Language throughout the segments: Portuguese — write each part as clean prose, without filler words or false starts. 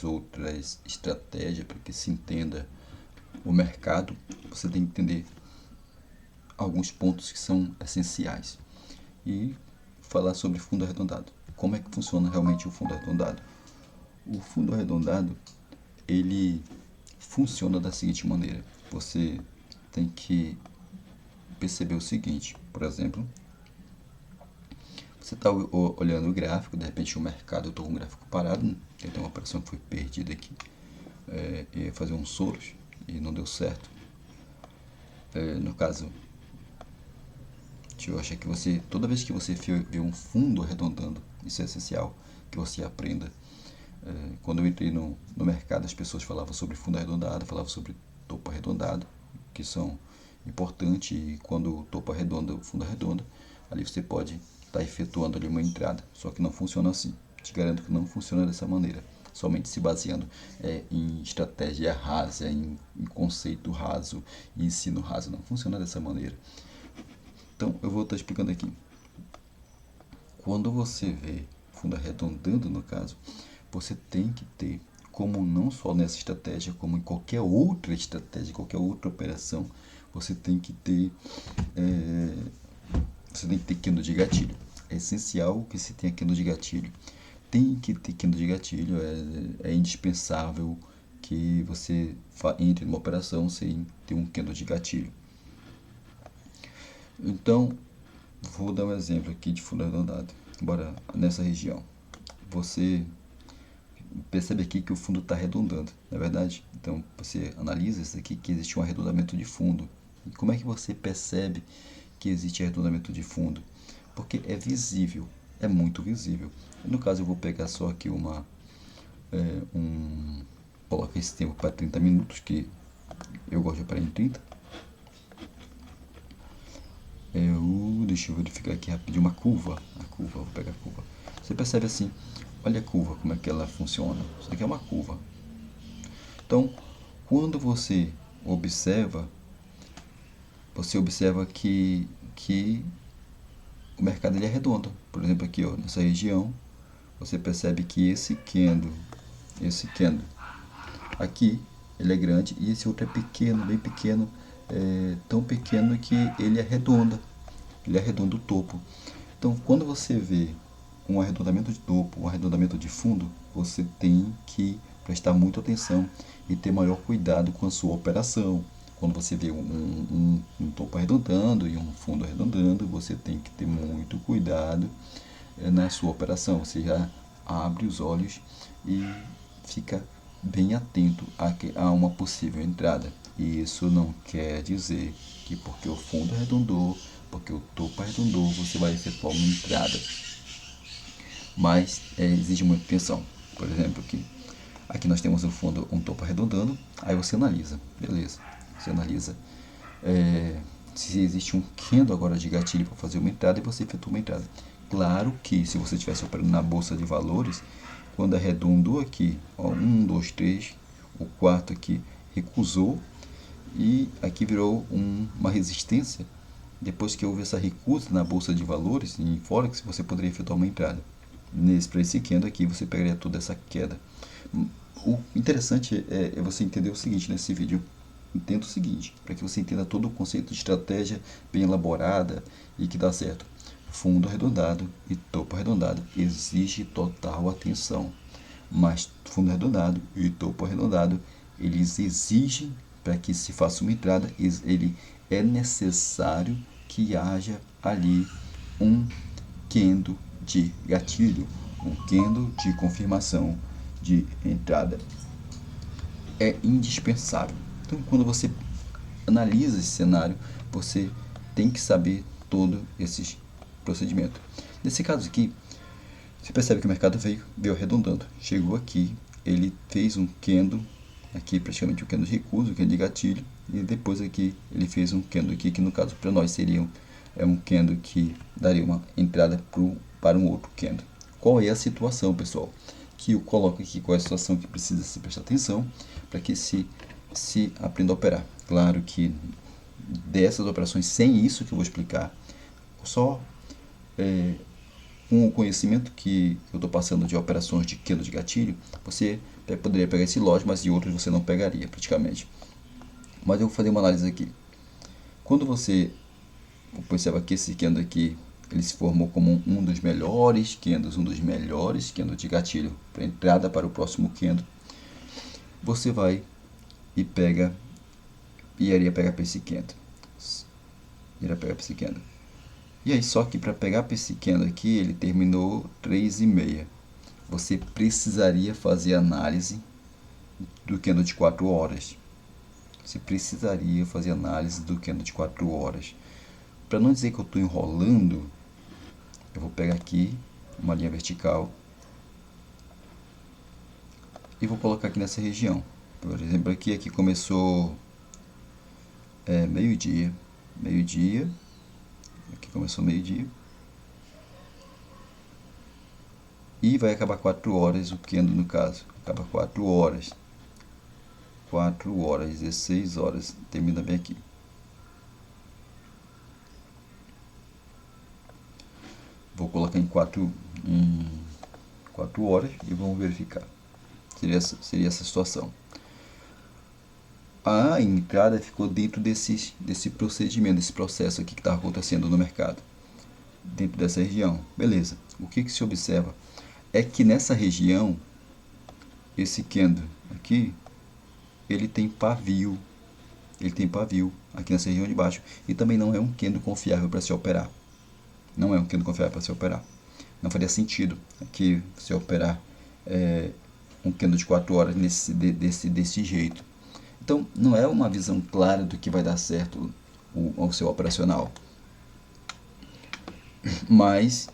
as outras estratégias para que se entenda o mercado, você tem que entender alguns pontos que são essenciais e falar sobre fundo arredondado. Como é que funciona realmente o fundo arredondado? O fundo arredondado, ele funciona da seguinte maneira. Você tem que perceber o seguinte, por exemplo, você está olhando o gráfico, de repente o mercado, eu estou com o gráfico parado, tem uma operação que foi perdida aqui, ia fazer um Soros e não deu certo. No caso, eu acho que você, toda vez que você vê um fundo arredondando, isso é essencial que você aprenda. Quando eu entrei no mercado, as pessoas falavam sobre fundo arredondado, falavam sobre topo arredondado, que são importantes, e quando o topo arredonda, o fundo arredonda, ali você pode estar efetuando ali uma entrada, só que não funciona assim. Te garanto que não funciona dessa maneira, somente se baseando em estratégia rasa, em conceito raso, em ensino raso, não funciona dessa maneira. Então, eu vou estar explicando aqui. Quando você vê fundo arredondando, no caso, você tem que ter, como não só nessa estratégia, como em qualquer outra estratégia, qualquer outra operação, você tem que ter candle de gatilho. É essencial que se tenha candle de gatilho. Tem que ter candle de gatilho, é indispensável que você entre numa operação sem ter um candle de gatilho. Então, vou dar um exemplo aqui de fundo arredondado. Bora nessa região. Você percebe aqui que o fundo está arredondando, não é verdade? Então, você analisa isso aqui, que existe um arredondamento de fundo. E como é que você percebe que existe arredondamento de fundo? Porque é visível, é muito visível. No caso, eu vou pegar só aqui coloca esse tempo para 30 minutos, que eu gosto de operar em 30. Deixa eu verificar aqui rapidinho uma curva. Vou pegar a curva. Você percebe assim, olha a curva, como é que ela funciona. Isso aqui é uma curva. Então, quando você observa que o mercado ele é redondo. Por exemplo, aqui ó, nessa região, você percebe que esse candle aqui, ele é grande e esse outro é pequeno, bem pequeno, tão pequeno que ele arredonda o topo. Então, quando você vê um arredondamento de topo, um arredondamento de fundo, você tem que prestar muita atenção e ter maior cuidado com a sua operação. Quando você vê um topo arredondando e um fundo arredondando, você tem que ter muito cuidado na sua operação. Você já abre os olhos e fica bem atento a uma possível entrada. E isso não quer dizer que porque o fundo arredondou, porque o topo arredondou, você vai efetuar uma entrada. Mas exige muita atenção. Por exemplo, aqui nós temos um topo arredondando, aí você analisa, beleza. Você analisa se existe um candle agora de gatilho para fazer uma entrada e você efetua uma entrada. Claro que se você estivesse operando na bolsa de valores, quando arredondou aqui, ó, 1, 2, 3, o quarto aqui recusou e aqui virou uma resistência. Depois que houve essa recusa na bolsa de valores, em Forex, você poderia efetuar uma entrada. Para esse candle aqui, você pegaria toda essa queda. O interessante é você entender o seguinte nesse vídeo. Entenda o seguinte, para que você entenda todo o conceito de estratégia bem elaborada e que dá certo. Fundo arredondado e topo arredondado exige total atenção. Mas fundo arredondado e topo arredondado, eles exigem, para que se faça uma entrada, ele é necessário que haja ali um candle de gatilho, um candle de confirmação de entrada. É indispensável. Então, quando você analisa esse cenário, você tem que saber todo esse procedimento. Nesse caso aqui, você percebe que o mercado veio arredondando. Chegou aqui, ele fez um candle, aqui praticamente um candle de recuso, um candle de gatilho, e depois aqui ele fez um candle aqui, que no caso para nós seria um candle que daria uma entrada para um outro candle. Qual é a situação, pessoal? Que eu coloco aqui qual é a situação que precisa se prestar atenção para que se aprenda a operar. Claro que dessas operações, sem isso que eu vou explicar, só com o conhecimento que eu estou passando de operações de candle de gatilho, você poderia pegar esse lote, mas de outros você não pegaria praticamente. Mas eu vou fazer uma análise aqui. Quando você observa que esse candle aqui, ele se formou como um dos melhores candles, de gatilho para entrada para o próximo candle, você vai e pega, iria pegar para esse candle. E aí, só que para pegar para esse candle aqui, ele terminou 3,5. Você precisaria fazer análise do candle de 4 horas. Para não dizer que eu estou enrolando, eu vou pegar aqui uma linha vertical e vou colocar aqui nessa região. Por exemplo, aqui começou meio-dia. Aqui começou meio-dia. E vai acabar 4 horas, o candle no caso. Acaba 4 horas. 16 horas. Termina bem aqui. Vou colocar em 4 horas e vamos verificar. Seria essa situação. A entrada ficou dentro desse procedimento, desse processo aqui que está acontecendo no mercado. Dentro dessa região. Beleza. O que se observa é que nessa região, esse candle aqui, ele tem pavio. Aqui nessa região de baixo. E também não é um candle confiável para se operar. Não faria sentido aqui você operar um candle de 4 horas desse jeito. Então, não é uma visão clara do que vai dar certo o seu operacional. Mas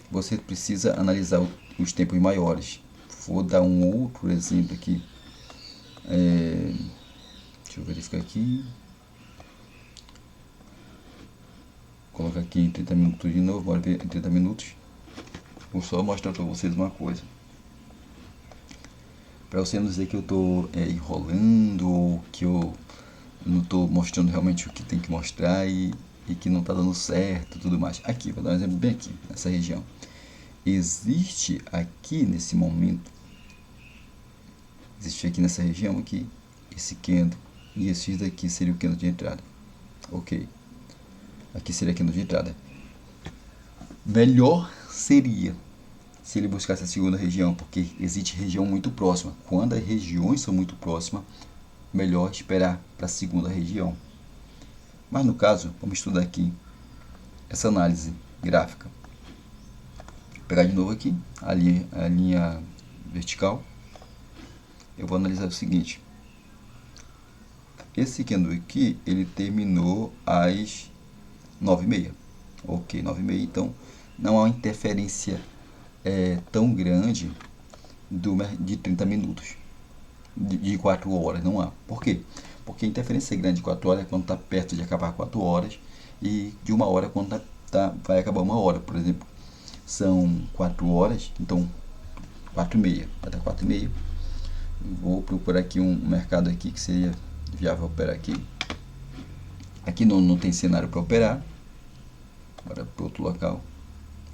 você precisa analisar os tempos maiores. Vou dar um outro exemplo aqui. Deixa eu verificar aqui. Vou colocar aqui em 30 minutos de novo. Bora ver em 30 minutos. Vou só mostrar para vocês uma coisa. Para você não dizer que eu estou enrolando ou que eu não estou mostrando realmente o que tem que mostrar e que não está dando certo e tudo mais. Aqui, vou dar um exemplo bem aqui, nessa região. Existe aqui nesse momento, nessa região aqui, esse candle, e esse daqui seria o candle de entrada. Ok. Aqui seria o candle de entrada. Melhor seria se ele buscasse a segunda região, porque existe região muito próxima. Quando as regiões são muito próximas, melhor esperar para a segunda região. Mas no caso, vamos estudar aqui essa análise gráfica. Vou pegar de novo aqui a linha vertical. Eu vou analisar o seguinte. Esse candle aqui, ele terminou às 9h30. Ok, 9h30. Então, não há uma interferência tão grande de 30 minutos. De 4 horas, não há. Por quê? Porque a interferência grande de 4 horas é quando está perto de acabar 4 horas e de 1 hora quando vai acabar 1 hora, por exemplo. São 4 horas, então 4h30, vai dar 4h30. Vou procurar aqui um mercado aqui que seria viável operar aqui. Aqui não tem cenário para operar. Agora para outro local.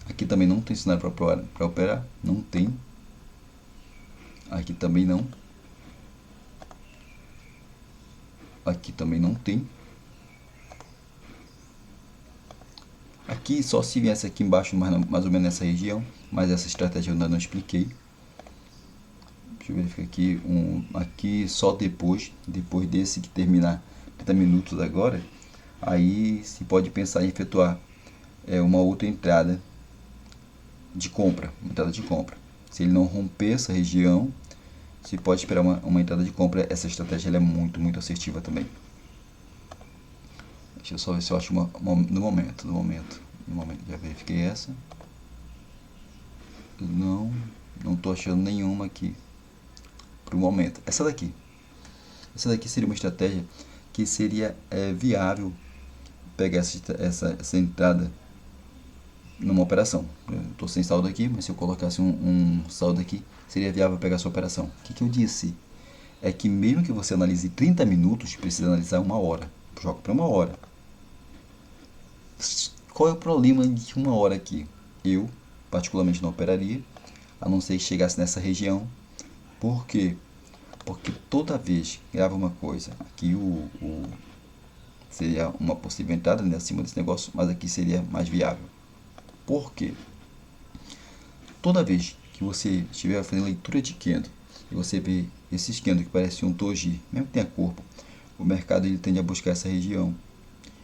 Aqui também não tem cenário para operar. Não tem. Aqui também não. Aqui também não tem. Aqui só se viesse aqui embaixo, mais ou menos nessa região. Mas essa estratégia eu ainda não expliquei. Deixa eu verificar aqui. Aqui só depois desse que terminar 30 minutos agora. Aí se pode pensar em efetuar uma outra entrada de compra. Se ele não romper essa região, se pode esperar uma entrada de compra. Essa estratégia ela é muito, muito assertiva também. Deixa eu só ver se eu acho no momento. Já verifiquei essa. Não estou achando nenhuma aqui para o momento. Essa daqui seria uma estratégia que seria viável pegar essa entrada numa operação. Estou sem saldo aqui, mas se eu colocasse um saldo aqui, seria viável pegar essa operação. O que eu disse? É que mesmo que você analise 30 minutos, precisa analisar 1 hora. Joga para 1 hora. Qual é o problema de 1 hora aqui? Eu, particularmente, não operaria, a não ser que chegasse nessa região, Por quê? Porque toda vez que grava uma coisa, aqui seria uma possível entrada, né, acima desse negócio, mas aqui seria mais viável. Por quê? Toda vez que você estiver fazendo leitura de candle e você vê esses candles que parecem um doji, mesmo que tenha corpo, o mercado ele tende a buscar essa região.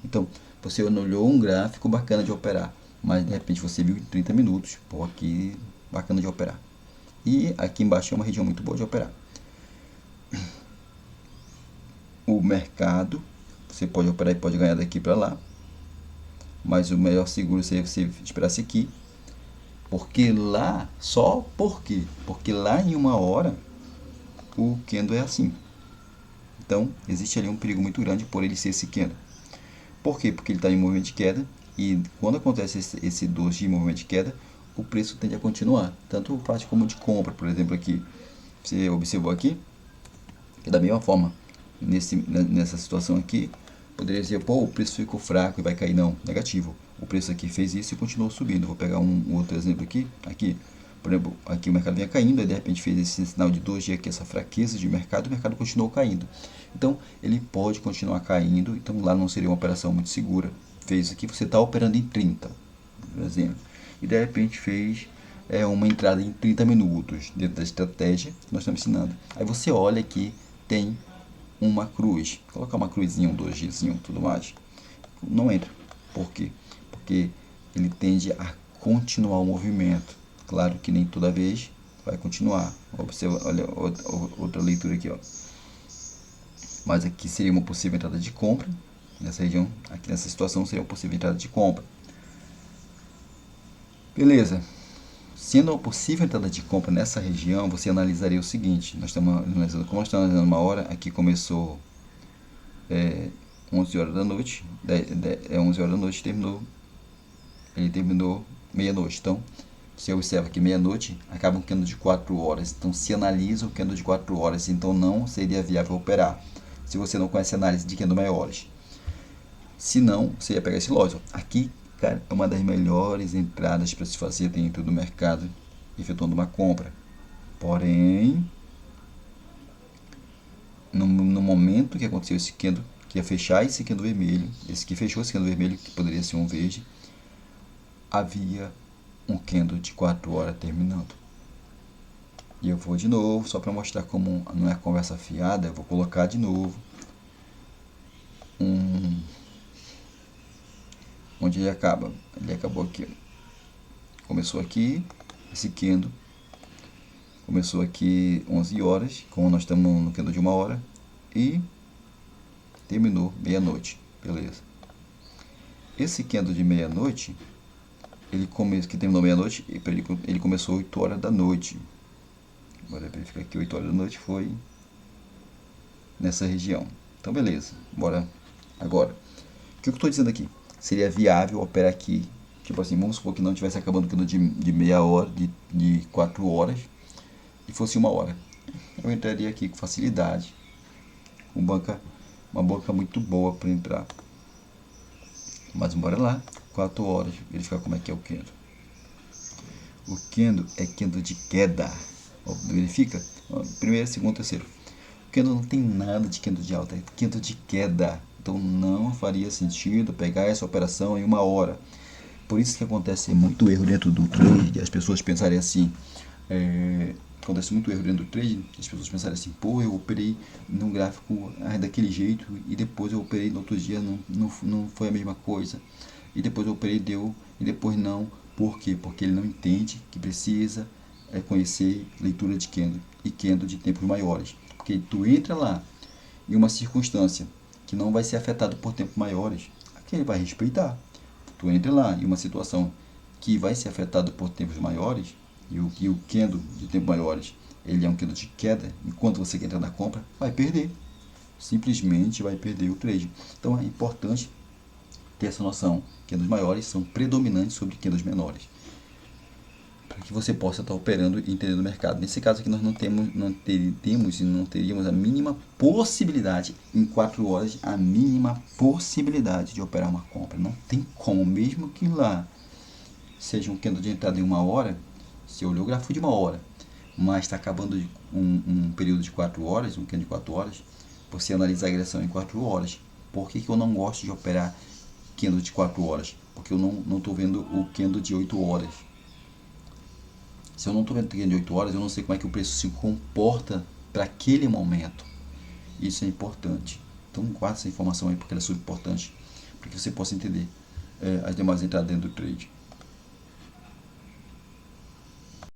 Então, você olhou um gráfico bacana de operar, mas de repente você viu em 30 minutos, pô, aqui bacana de operar. E aqui embaixo é uma região muito boa de operar. O mercado, você pode operar e pode ganhar daqui para lá, mas o melhor seguro seria você esperasse aqui, porque lá, só por quê? Porque lá em uma hora o candle é assim. Então, existe ali um perigo muito grande por ele ser esse candle. Por quê? Porque ele está em movimento de queda e quando acontece esse doji de movimento de queda, o preço tende a continuar, tanto parte como de compra. Por exemplo, aqui, você observou aqui, que da mesma forma, nessa situação aqui, poderia dizer, pô, o preço ficou fraco e vai cair. Não, negativo. O preço aqui fez isso e continuou subindo. Vou pegar um outro exemplo aqui. Por exemplo, aqui o mercado vinha caindo, aí de repente fez esse sinal de doji aqui, essa fraqueza de mercado, o mercado continuou caindo. Então, ele pode continuar caindo, então lá não seria uma operação muito segura. Fez aqui, você está operando em 30, por exemplo, e de repente fez uma entrada em 30 minutos, dentro da estratégia que nós estamos ensinando. Aí você olha aqui, tem uma cruz, colocar uma cruzinha, um dojizinho, tudo mais, não entra. Por quê? Porque ele tende a continuar o movimento. Claro que nem toda vez vai continuar. Observa, olha outra leitura aqui, ó. Mas aqui seria uma possível entrada de compra. Nessa região, aqui nessa situação, seria uma possível entrada de compra. Beleza. Sendo uma possível entrada de compra nessa região, você analisaria o seguinte. Nós estamos analisando, como nós estamos analisando uma hora, aqui começou 11 horas da noite. 11 horas da noite, ele terminou meia-noite. Então, você observa que meia-noite acaba um candle de 4 horas. Então, se analisa o candle de 4 horas. Então, não seria viável operar se você não conhece análise de candle maiores. Se não, você ia pegar esse lote. Aqui, cara, é uma das melhores entradas para se fazer dentro do mercado, efetuando uma compra. Porém, no momento que aconteceu esse candle, que ia fechar esse candle vermelho, esse que fechou esse candle vermelho, que poderia ser um verde, havia um candle de 4 horas terminando. E eu vou de novo, só para mostrar como não é conversa fiada, eu vou colocar de novo onde ele acaba. Ele acabou aqui. Começou aqui, esse candle. Começou aqui 11 horas, como nós estamos no candle de 1 hora. E terminou meia-noite. Beleza. Esse candle de meia-noite, que terminou meia-noite, ele começou 8 horas da noite. Bora verificar aqui, 8 horas da noite foi nessa região. Então, beleza. Bora agora. O que eu estou dizendo aqui? Seria viável operar aqui, tipo assim, vamos supor que não estivesse acabando o candle de meia hora, de 4 horas, e fosse 1 hora. Eu entraria aqui com facilidade, com uma banca muito boa para entrar. Mas bora lá, 4 horas, verificar como é que é o candle. O candle é candle de queda. Verifica? Primeiro, segundo, terceiro. O candle não tem nada de candle de alta, é candle de queda. Então não faria sentido pegar essa operação em 1 hora. Por isso que acontece muito erro dentro do trade. As pessoas pensarem assim. Acontece muito erro dentro do trade. As pessoas pensarem assim, pô, eu operei num gráfico daquele jeito e depois eu operei no outro dia, não foi a mesma coisa. E depois eu operei, deu, e depois não. Por quê? Porque ele não entende que precisa conhecer leitura de candle e candle de tempos maiores. Porque tu entra lá em uma circunstância que não vai ser afetado por tempos maiores, aqui ele vai respeitar. Tu entra lá em uma situação que vai ser afetado por tempos maiores, e o candle de tempos maiores, ele é um candle de queda, enquanto você quer entrar na compra, vai perder. Simplesmente vai perder o trade. Então é importante ter essa noção. Candles maiores são predominantes sobre candles menores, para que você possa estar operando e entendendo o mercado. Nesse caso aqui nós não teríamos a mínima possibilidade, em 4 horas, a mínima possibilidade de operar uma compra. Não tem como, mesmo que lá seja um candle de entrada em 1 hora, se olhou o gráfico de 1 hora, mas está acabando um período de 4 horas, um candle de 4 horas, você analisa a agressão em 4 horas. Por que eu não gosto de operar candle de 4 horas? Porque eu não estou vendo o candle de 8 horas. Se eu não estou vendo o candle de 8 horas, eu não sei como é que o preço se comporta para aquele momento. Isso é importante. Então guarda essa informação aí porque ela é super importante, para que você possa entender as demais entradas dentro do trade.